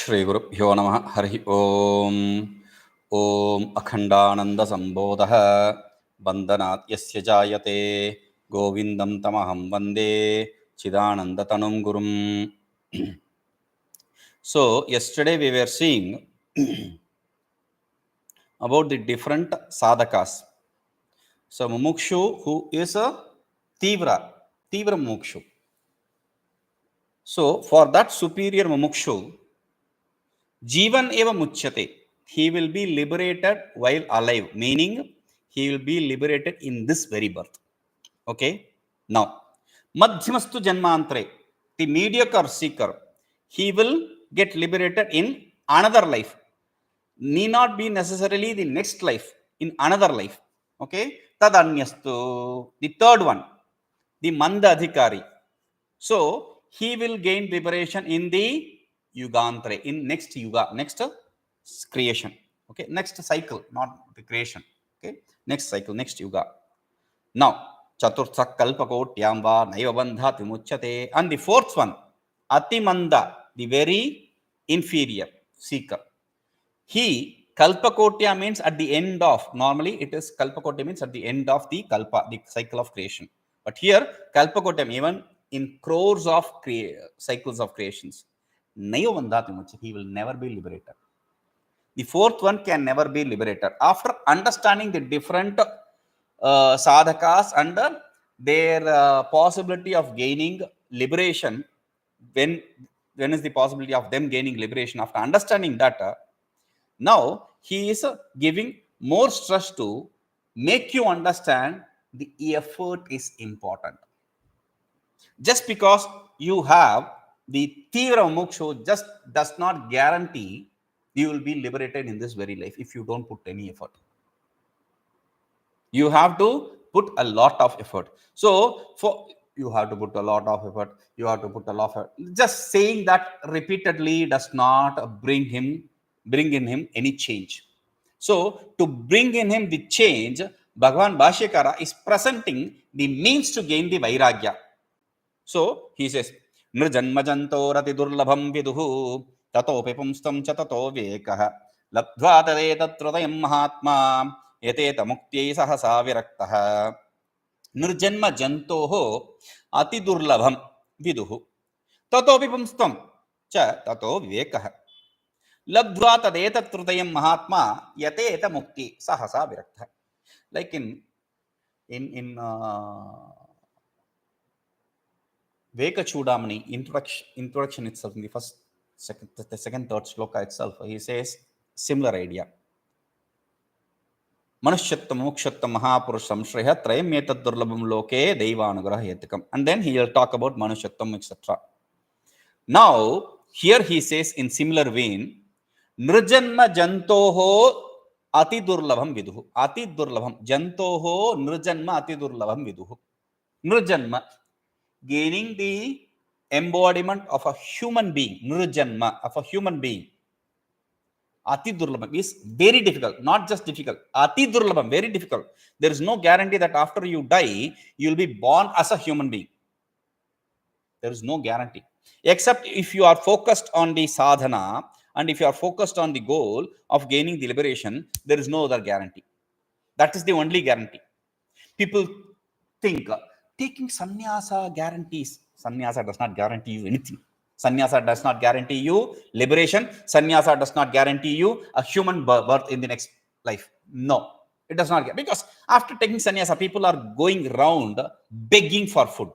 Shri Gurubhyo Namaha Hari Om. Om Akhandananda Sambodha Bandhanat Yasya Jayate Govindam Tamaham Vande Chidananda Tanum Gurum. So, yesterday we were seeing about the different sadhakas. So, mumukshu who is a tivra mumukshu. So, for that superior mumukshu, Jivan eva muchyate. He will be liberated while alive, meaning he will be liberated in this very birth. Okay. Now, madhyamastu janmantre, the mediocre seeker, he will get liberated in another life. Need not be necessarily the next life, in another life. Okay. Tadanyastu, the third one, the manda adhikari. So, he will gain liberation in the yugantre, in next yuga, next creation. Okay, next cycle, not the creation. Okay, next cycle, next yuga. Now, chaturtha kalpakotyam va naiva bandhat vimuchyate. And the fourth one, atimanda, the very inferior seeker. He, kalpakotya means at the end of, normally it is kalpakotya means at the end of the kalpa, the cycle of creation. But here, kalpakotya even in crores of cycles of creations, he will never be liberated. The fourth one can never be liberated. After understanding the different sadhakas and their possibility of gaining liberation, when is the possibility of them gaining liberation? After understanding that, now he is giving more stress to make you understand the effort is important. Just because you have the tivra mukshu just does not guarantee you will be liberated in this very life if you don't put any effort. You have to put a lot of effort. So, you have to put a lot of effort. You have to put a lot of effort. Just saying that repeatedly does not bring in him any change. So, to bring in him the change, Bhagavan Bhashyakara is presenting the means to gain the vairagya. So, he says, nṛjanma jantoratidurlabhaṃ vidu, tato'pi puṃstvaṃ tato vivekaḥ, labdhvā tadetattritayaṃ mahātmā, yateta muktyai sahasā viraktaḥ. nṛjanma jantoho atidurlabhaṃ vidu, tato'pi puṃstvaṃ tato vivekaḥ, labdhvā tadetattritayaṃ mahātmā, yateta muktyai sahasā viraktaḥ. Like in Vivekaśca introduction itself, in the first, second, third shloka itself, he says similar idea. Manuśyatvaṃ, muktyai, mahāpuruṣamataḥ, shreyhatrayam yatadurlabhaṃ loke deivanugrahayetikam. And then he will talk about manuśyatvaṃ, etc. Now, here he says in similar vein, nṛjanma jantoho atidurlabhaṃ vidu. Atidurlabhaṃ. Jantoho nṛjanma atidurlabhaṃ vidu. Nṛjanma, gaining the embodiment of a human being, nṛjanma, of a human being. Atidurlabhaṃ is very difficult, not just difficult. Atidurlabhaṃ, very difficult. There is no guarantee that after you die, you will be born as a human being. There is no guarantee. Except if you are focused on the sadhana and if you are focused on the goal of gaining the liberation, there is no other guarantee. That is the only guarantee. People think taking sannyasa guarantees. Sannyasa does not guarantee you anything. Sannyasa does not guarantee you liberation. Sannyasa does not guarantee you a human birth in the next life. No, it does not. Because after taking sannyasa, people are going around begging for food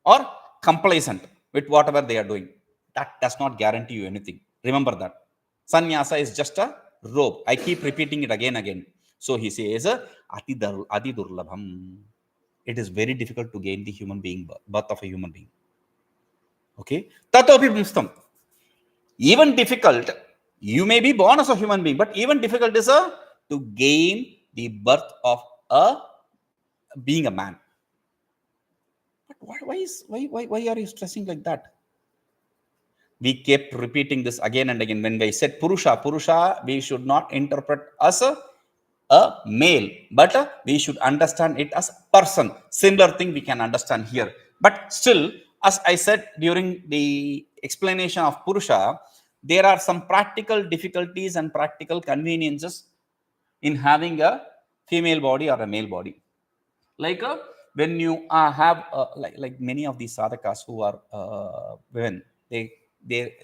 or complacent with whatever they are doing. That does not guarantee you anything. Remember that. Sannyasa is just a robe. I keep repeating it again and again. So he says, atidurlabhaṃ. It is very difficult to gain the human being, birth of a human being. Okay? Tato'pi puṃstvaṃ. Even difficult, you may be born as a human being, but even difficult is to gain the birth of being a man. But why are you stressing like that? We kept repeating this again and again. When we said purusha, we should not interpret as a male, but we should understand it as a person. Similar thing we can understand here. But still, as I said during the explanation of Purusha, there are some practical difficulties and practical conveniences in having a female body or a male body. Like when you have like many of these sadhakas who are women, they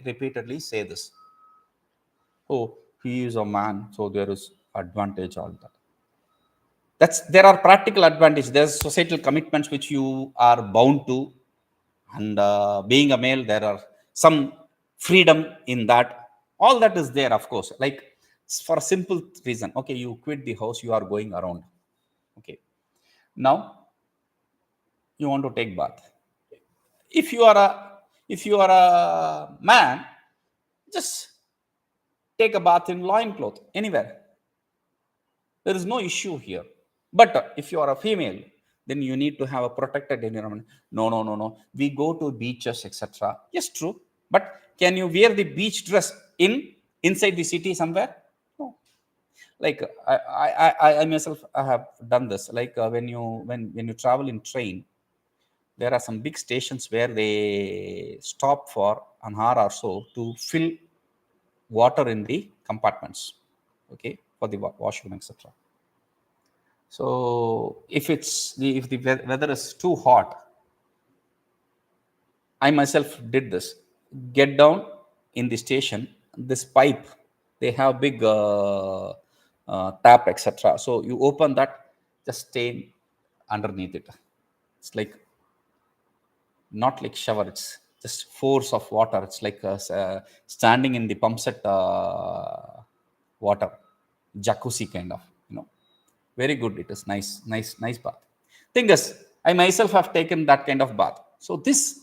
repeatedly say this: oh, he is a man, so there is advantage, all that. That's, there are practical advantages. There's societal commitments which you are bound to, and being a male, there are some freedom in that. All that is there, of course. Like for a simple reason, okay, you quit the house, you are going around. Okay, now you want to take bath. If you are a man, just take a bath in loincloth anywhere. There is no issue here. But if you are a female, then you need to have a protected environment. No, no, no, no. We go to beaches, etc. Yes, true. But can you wear the beach dress inside the city somewhere? No. Like I myself, I have done this. Like when you travel in train, there are some big stations where they stop for an hour or so to fill water in the compartments, okay, for the washroom, etc. So if the weather is too hot, I myself did this. Get down in the station, this pipe, they have big tap, etc. So you open that, just stay underneath it. It's like not like shower, it's just force of water. It's like standing in the pump set water, jacuzzi kind of, very good. It is nice, nice, nice bath. Thing is, I myself have taken that kind of bath. So this,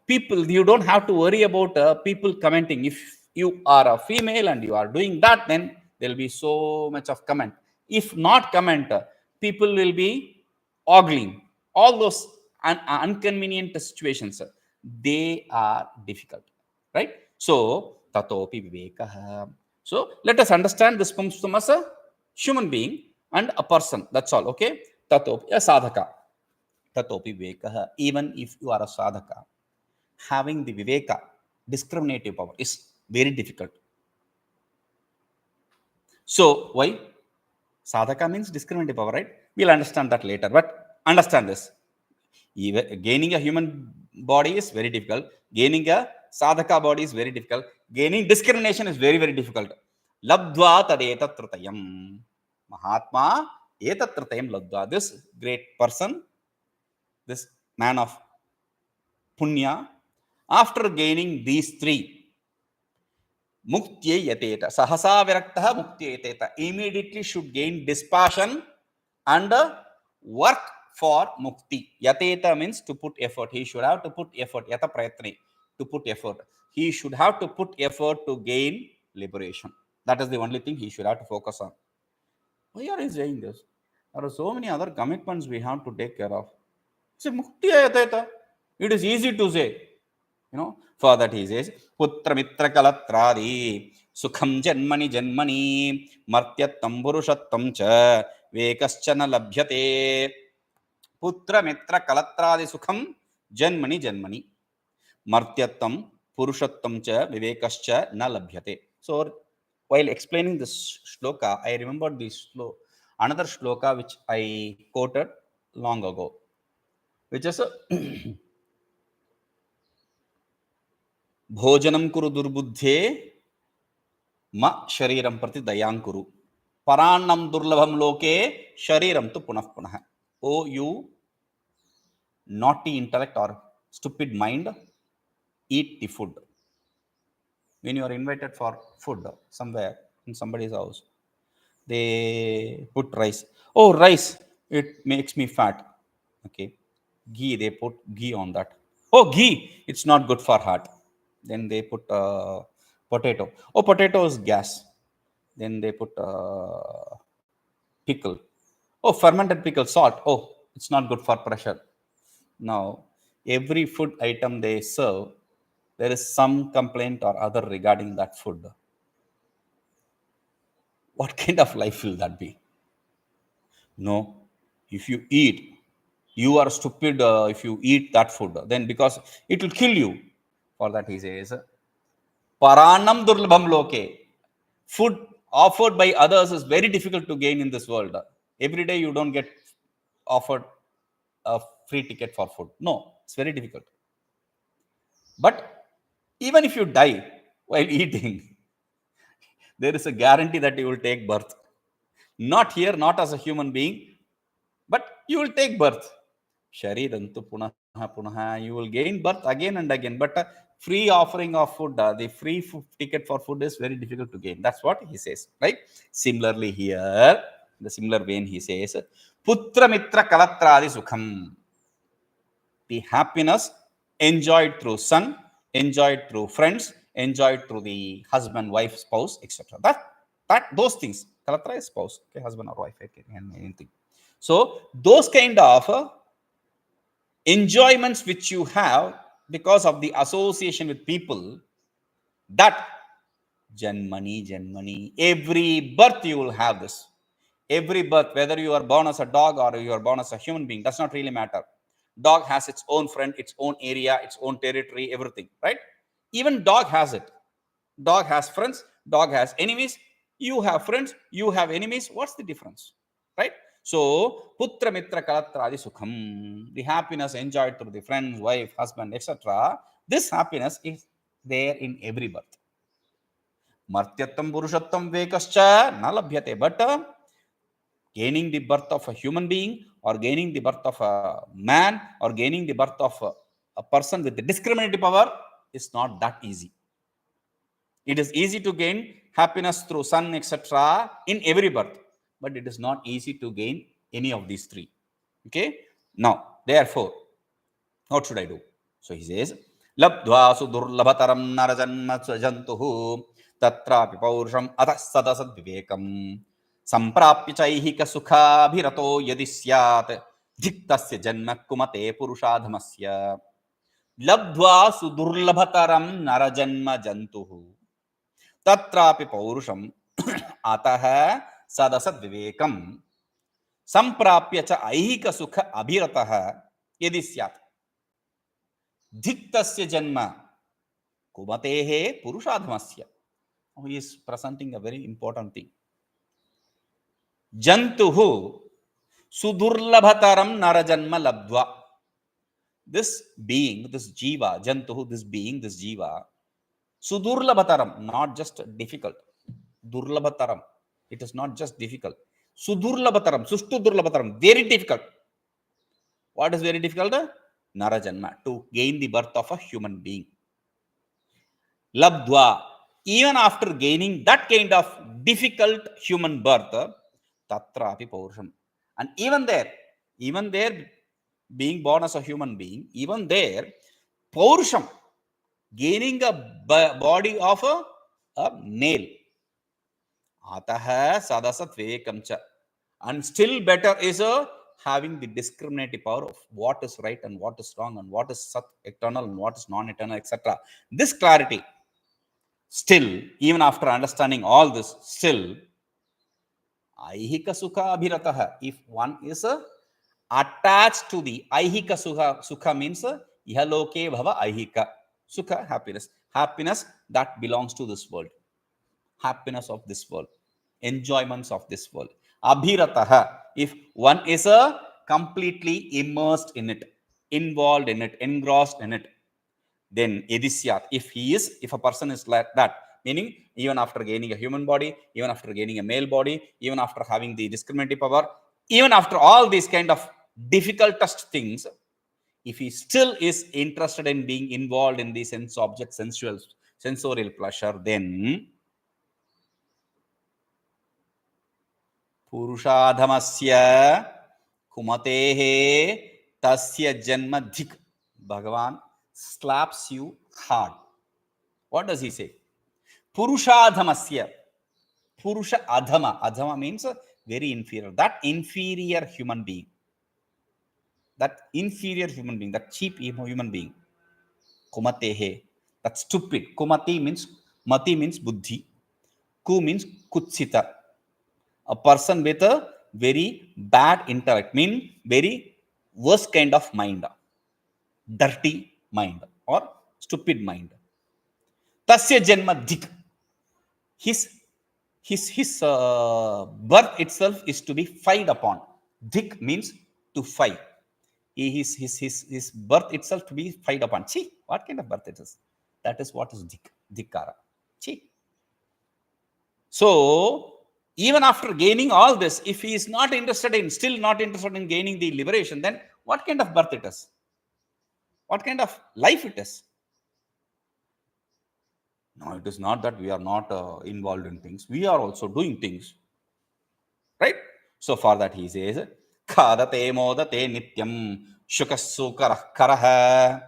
people, you don't have to worry about people commenting. If you are a female and you are doing that, then there will be so much of comment. If not comment, people will be ogling. All those inconvenient situations, they are difficult, right? So stato'pi vivekaḥ. So let us understand this puṃstvaṃ as a human being and a person. That's all. Okay. Stato'pi, a sadhaka. Stato'pi vivekaḥ. Even if you are a sadhaka, having the viveka, discriminative power, is very difficult. So why? Sadhaka means discriminative power, right? We'll understand that later. But understand this. Even gaining a human body is very difficult. Gaining a sadhaka body is very difficult. Gaining discrimination is very, very difficult. Labdhvā tadetattritayaṃ. mahātmā etattritayam labdhvā. This great person, this man of punya, after gaining these three, muktyai yateta, sahasā viraktaḥ muktyai yateta, immediately should gain dispassion and work for mukti. Yateta means to put effort. He should have to put effort. Yata prayatne, to put effort. He should have to put effort to gain liberation. That is the only thing he should have to focus on. Why are you saying this? There are so many other commitments we have to take care of. Say mukti yateta. It is easy to say. For that he says, putramitrakalatrādisukhaṃ janmani janmani martyatvaṃ puruṣatvaṃ ca vivekaśca na labhyate. putramitrakalatrādisukhaṃ janmani janmani martyatvaṃ puruṣatvaṃ ca vivekaśca na labhyate. So while explaining this shloka, I remembered another shloka which I quoted long ago, which is भोजनं कुरु दुर्बुद्धे म शरीरं प्रति दयां कुरु परान्नं दुर्लभं लोके शरीरं तु पुनः पुनः. Oh, you naughty intellect or stupid mind, eat the food. When you are invited for food somewhere in somebody's house, they put rice. Oh, rice, it makes me fat. Okay. Ghee, they put ghee on that. Oh, ghee, it's not good for heart. Then they put potato. Oh, potato is gas. Then they put pickle. Oh, fermented pickle, salt. Oh, it's not good for pressure. Now, every food item they serve, there is some complaint or other regarding that food. What kind of life will that be? No. If you eat, you are stupid if you eat that food. Then because it will kill you. For that he says, Paranam durlabhaṃ loke. Food offered by others is very difficult to gain in this world. Every day you don't get offered a free ticket for food. No, it's very difficult. But even if you die while eating, there is a guarantee that you will take birth. Not here, not as a human being, but you will take birth. Sharirantu punaha punaha. You will gain birth again and again. But free offering of food, the free ticket for food is very difficult to gain. That's what he says, right? Similarly here, in the similar vein, he says, putramitrakalatrādisukhaṃ. The happiness enjoyed through son, enjoyed through friends, enjoyed through the husband, wife, spouse, etc. Those things. Kalatra is spouse, okay, husband or wife, okay, anything. So those kind of enjoyments which you have because of the association with people, that janmani, every birth you will have this. Every birth, whether you are born as a dog or you are born as a human being, does not really matter. Dog has its own friend, its own area, its own territory, everything, right? Even dog has it. Dog has friends, dog has enemies. You have friends, you have enemies. What's the difference, right? So, putramitrakalatrādisukhaṃ, the happiness enjoyed through the friends, wife, husband, etc. This happiness is there in every birth. Martyatvaṃ, puruṣatvaṃ, vivekaśca, na labhyate. But gaining the birth of a human being, or gaining the birth of a man, or gaining the birth of a person with the discriminative power is not that easy. It is easy to gain happiness through son, etc. in every birth, but it is not easy to gain any of these three. Okay? Now, therefore, what should I do? So he says, labdhvā sudurlabhataraṃ nṛjanma jantu tatrāpi pauruṣamataḥ sadasadvivekam samprāpya caihikasukhābhirato yadi ddhiktasya janma kumateḥ puruṣatvaṃ labdhvā sudurlabhataraṃ narajanma jantu tatrāpi pauruṣam ataḥ sadasadvivekam samprāpya caihikasukhābhirato yadi ddhiktasya janma kumateḥ puruṣatvaṃ. He is presenting a very important thing. Jantu sudurlabhataraṃ narajanma labdhvā. This being, this jiva, jantu, this being, this jiva, sudurlabhataraṃ, not just difficult. Durlabhataraṃ, it is not just difficult. Sudurlabhataraṃ, sustudurlabhataraṃ, very difficult. What is very difficult? Narajanma, to gain the birth of a human being. Labdhvā, even after gaining that kind of difficult human birth, tatrāpi pauruṣam. And even there, being born as a human being, even there, pauruṣam, gaining a body of a male. Ataḥ sadasadvivekam. And still better is having the discriminative power of what is right and what is wrong, and what is sat eternal and what is non-eternal, etc. This clarity, still, even after understanding all this, still, caihikasukhābhirato, if one is attached to the caihikasukha means ihaloke bhava aihika, sukha, happiness. Happiness that belongs to this world. Happiness of this world. Enjoyments of this world. Abhirato, if one is completely immersed in it, involved in it, engrossed in it, then yadi, if a person is like that, meaning even after gaining a human body, even after gaining a male body, even after having the discriminative power, even after all these kind of difficultest things, if he still is interested in being involved in the sense object, sensorial pleasure, then puruṣatvaṃ kumateḥ tasya janma dhik. Bhagavan slaps you hard. What does he say? Puruṣatvaṃ, Purusha adhama. Adhama means very inferior. That inferior human being. That cheap human being. Kumateḥ, that stupid. Kumati means, mati means buddhi. Ku means kutsita. A person with a very bad intellect, mean very worst kind of mind. Dirty mind or stupid mind. Tasya janma dik. His birth itself is to be fied upon. Dik means to fight. His birth itself to be fight upon. See, what kind of birth it is? That is what is dik, dikkara. See. So, even after gaining all this, if he is not interested in, still not interested in gaining the liberation, then what kind of birth it is? What kind of life it is? No, it is not that we are not involved in things. We are also doing things. Right? So for that he says, Khadate modate nityam shukasukarah karah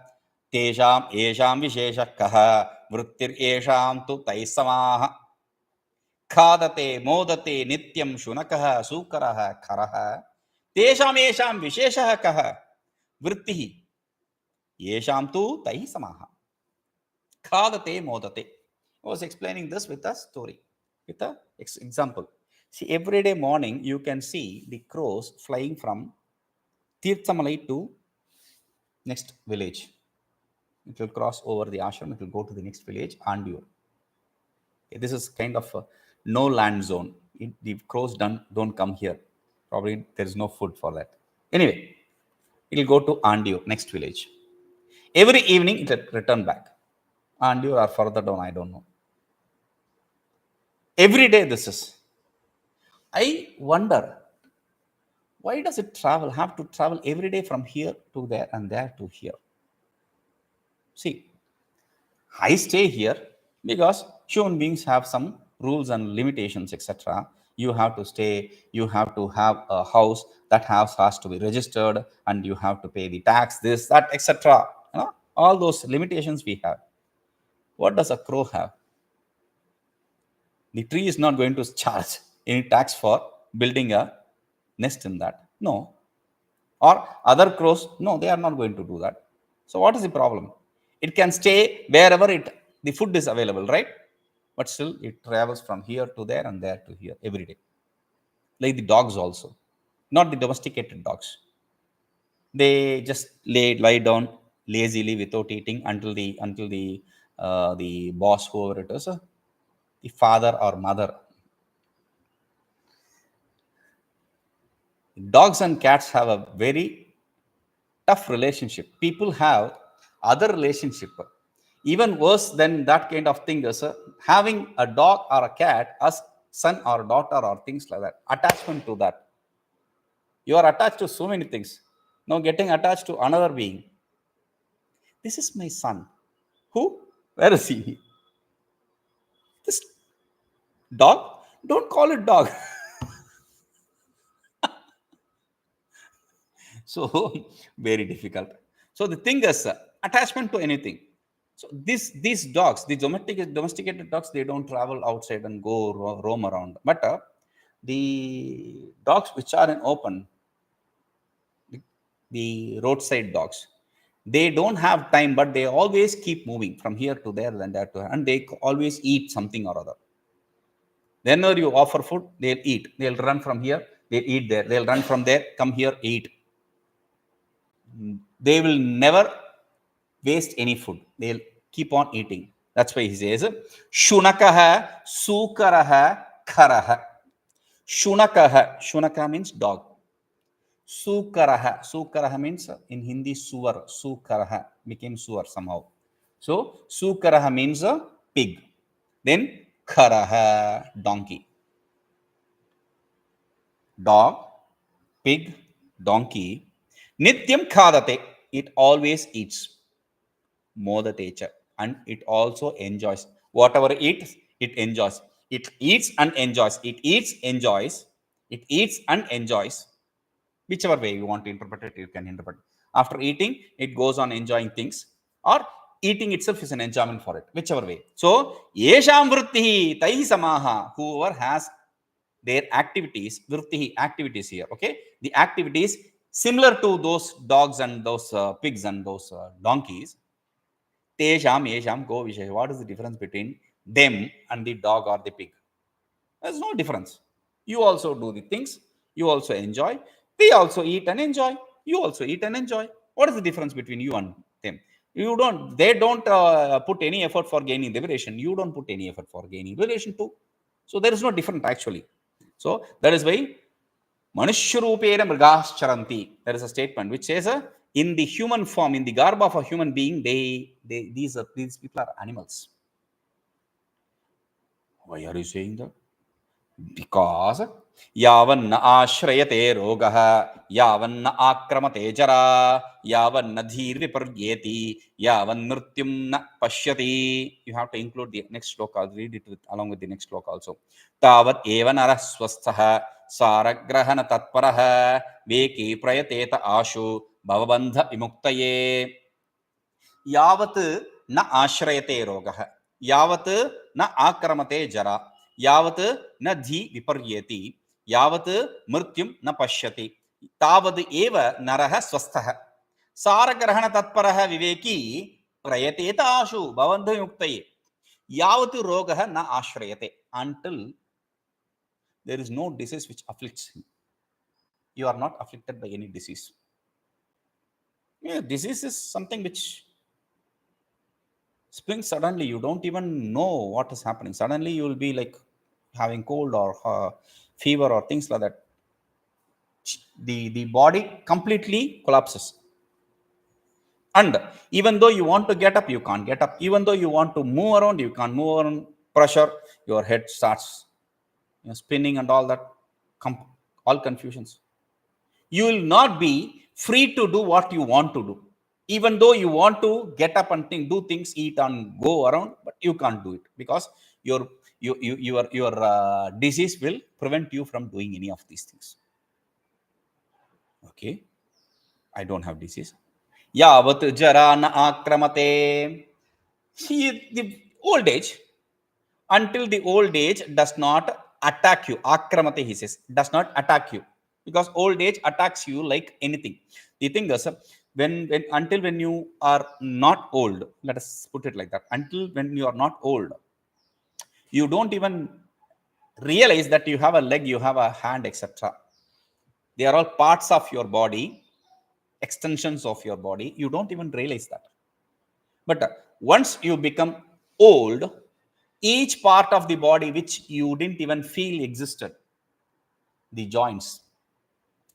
tejam esham visheshakah vrittir esham tu taisamaha. Khadate modate nityam shunakah sukarah karah tejam esham visheshakah vrittihi esham tu taisamaha. Khadate modate. I was explaining this with a story, with an example. See, every day morning you can see the crows flying from Tirthamalai to next village. It will cross over the ashram, it will go to the next village, Andiur. This is kind of a no land zone. The crows don't come here. Probably there is no food for that. Anyway, it will go to Andiur, next village. Every evening it will return back. Andiur or further down, I don't know. Every day this is. I wonder, why does it have to travel every day from here to there and there to here? See, I stay here because human beings have some rules and limitations, etc. You have to stay, you have to have a house, that house has to be registered, and you have to pay the tax, this, that, etc. You know, all those limitations we have. What does a crow have? The tree is not going to charge any tax for building a nest in that. No. Or other crows, no, they are not going to do that. So what is the problem? It can stay wherever the food is available, right? But still it travels from here to there and there to here every day. Like the dogs also, not the domesticated dogs. They just lie down lazily without eating until the boss, whoever it is, the father or mother. Dogs and cats have a very tough relationship. People have other relationship. Even worse than that kind of thing is having a dog or a cat as son or daughter or things like that. Attachment to that. You are attached to so many things. Now getting attached to another being. This is my son. Who? Where is he? This dog? Don't call it dog. So very difficult. So the thing is attachment to anything. So these dogs, the domesticated dogs, they don't travel outside and go roam around. But the dogs which are in open, the roadside dogs, they don't have time, but they always keep moving from here to there and there to there, and they always eat something or other. Whenever you offer food, they'll eat. They'll run from here, they'll eat there. They'll run from there, come here, eat. They will never waste any food. They'll keep on eating. That's why he says, Shunakaha sukaraha karaha. Shunakaha. Shunaka means dog. Sukaraha. Sukaraha means in Hindi suvar. Sukaraha became suvar somehow. So sukaraha means a pig. Then karaha, donkey. Dog, pig, donkey. Nityam khadate. It always eats. Modatecha, and it also enjoys whatever it eats. It enjoys. It eats and enjoys. It eats, enjoys. It eats and enjoys. Whichever way you want to interpret it, you can interpret. After eating, it goes on enjoying things, or eating itself is an enjoyment for it. Whichever way. So, yesham vrittihi taihi samaha. Whoever has their activities, vrittihi, activities here. Okay, the activities similar to those dogs and those pigs and those donkeys. Tesham, yesham, go vishesh. What is the difference between them and the dog or the pig? There's no difference. You also do the things. You also enjoy. They also eat and enjoy. You also eat and enjoy. What is the difference between you and them? They don't put any effort for gaining liberation. You don't put any effort for gaining liberation too. So there is no difference actually. So that is why Manushrupena mrigascharanti. There is a statement which says in the human form, in the garb of a human being, these people are animals. Why are you saying that? Because yavanna ashrayate rogaha, yavanna akramate jara, yavanna dhir viparyeti, yavan mrityum na pashyati. You have to include the next sloka. I'll read it along with the next sloka also. Tavat eva nara swasthaha, saragrahana tatparaha, veki prayateta ashu, bhavabandha vimuktaye. यावत् न आश्रयते रोगः, यावत् न आक्रमते जरा, यावत् न धी विपर्येति, यावत् मृत्युं न पश्यति, तावद् एव नरः स्वस्थः सारग्रहण तत्परः विवेकी प्रयतेत आशु भवन्धमुक्तये. यावत् रोगः न आश्रयते, until there is no disease which afflicts him. You are not afflicted by any disease. Yeah, disease is something which springs suddenly. You don't even know what is happening. Suddenly you will be like having cold or fever or things like that. The body completely collapses. And even though you want to get up, you can't get up. Even though you want to move around, you can't move around. Pressure, your head starts spinning and all that. All confusions. You will not be free to do what you want to do. Even though you want to get up and do things, eat and go around, but you can't do it because your disease will prevent you from doing any of these things. Okay, I don't have disease. Yavat jara na akramate. See, the old age, until the old age does not attack you. Akramate, he says, does not attack you, because old age attacks you like anything. The thing is, when you are not old, let us put it like that, until when you are not old, you don't even realize that you have a leg, you have a hand, etc. They are all parts of your body, extensions of your body. You don't even realize that. But once you become old, each part of the body which you didn't even feel existed, the joints,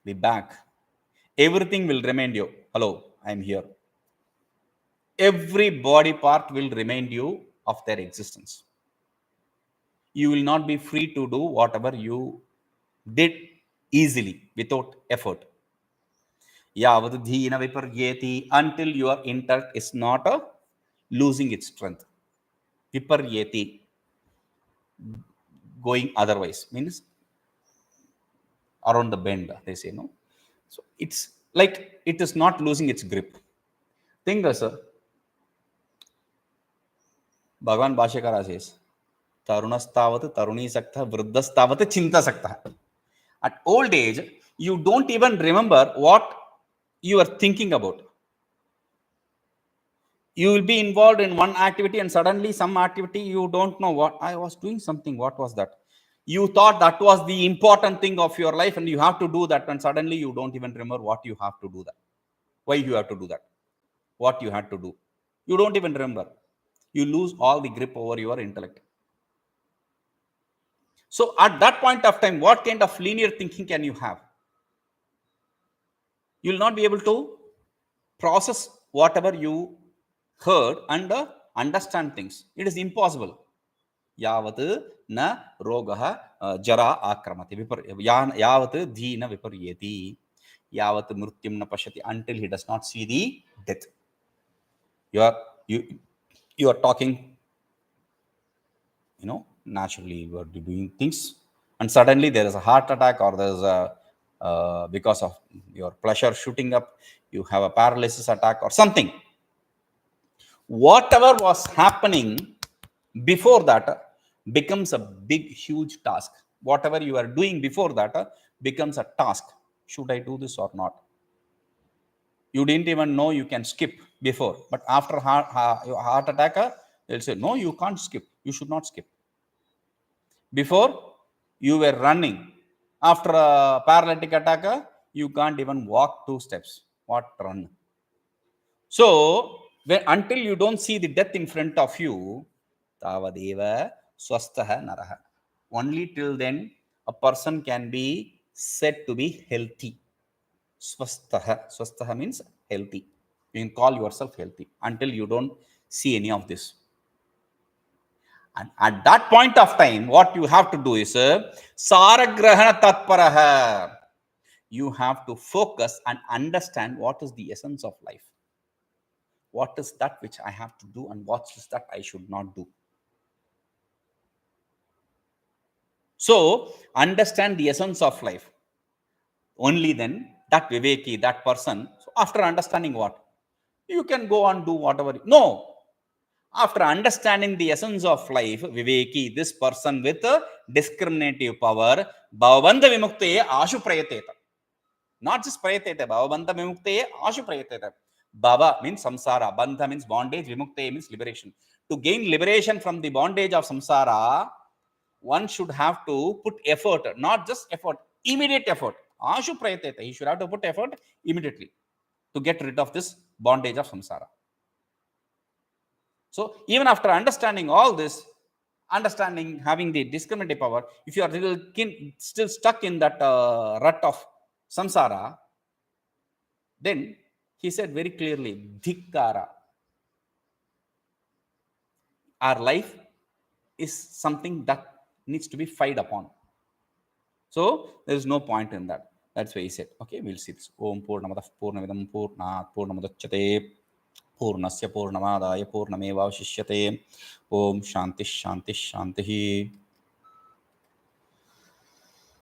the back, everything will remind you, hello, I'm here. Every body part will remind you of their existence. You will not be free to do whatever you did easily without effort. Until your intellect is not losing its strength. Viparyeti, going otherwise, means around the bend, they say, no? So it's like it is not losing its grip. Think as Bhagavan Bhashyakara says, Tarunastavat Taruni Sakta Vruddhastavat Chinta Sakta. At old age, you don't even remember what you are thinking about. You will be involved in one activity and suddenly some activity you don't know what I was doing something. What was that? You thought that was the important thing of your life and you have to do that, and suddenly you don't even remember what you have to do that. Why you have to do that? What you had to do? You don't even remember. You lose all the grip over your intellect. So at that point of time, what kind of linear thinking can you have? You will not be able to process whatever you heard and understand things. It is impossible. Yavat na rogaha jara akramati. Yavat dhina viparyeti. Yavat mrityum na pashyati. Until he does not see the death. You are talking, naturally you are doing things, and suddenly there is a heart attack, or there is a because of your pressure shooting up, you have a paralysis attack or something. Whatever was happening before that becomes a big, huge task. Whatever you are doing before that becomes a task. Should I do this or not? You didn't even know you can skip before, but after heart attack, they'll say, no, you can't skip. You should not skip. Before, you were running. After a paralytic attack, you can't even walk 2 steps. What run? So, Until you don't see the death in front of you, tavadeva swastha naraha. Only till then a person can be said to be healthy. Swastha means healthy. You can call yourself healthy until you don't see any of this. And at that point of time, what you have to do is saragrahana tatparaha. You have to focus and understand what is the essence of life. What is that which I have to do and what is that I should not do. So, understand the essence of life. Only then that viveki, that person, so after understanding what? You can go and do whatever. No. After understanding the essence of life, viveki, this person with a discriminative power, bhavabandha vimuktaye ashu prayateta. Not just prayateta, bhavabandha vimuktaye ashu prayateta. Bhava means samsara, bandha means bondage, vimuktaye means liberation. To gain liberation from the bondage of samsara, one should have to put effort, not just effort, immediate effort. Ashu prayateta, he should have to put effort immediately to get rid of this bondage of samsara. So even after understanding all this, having the discriminative power, if you are still stuck in that rut of samsara, then he said very clearly, ddhiktara. Our life is something that needs to be fight upon. So there is no point in that. That's why he said, okay, we'll see this. Om purnamadaḥ purnamidam purnāt purnamudachyate पूर्णस्य पूर्णमादाय पूर्णमेवावशिष्यते. ओम शांति शांति शांति.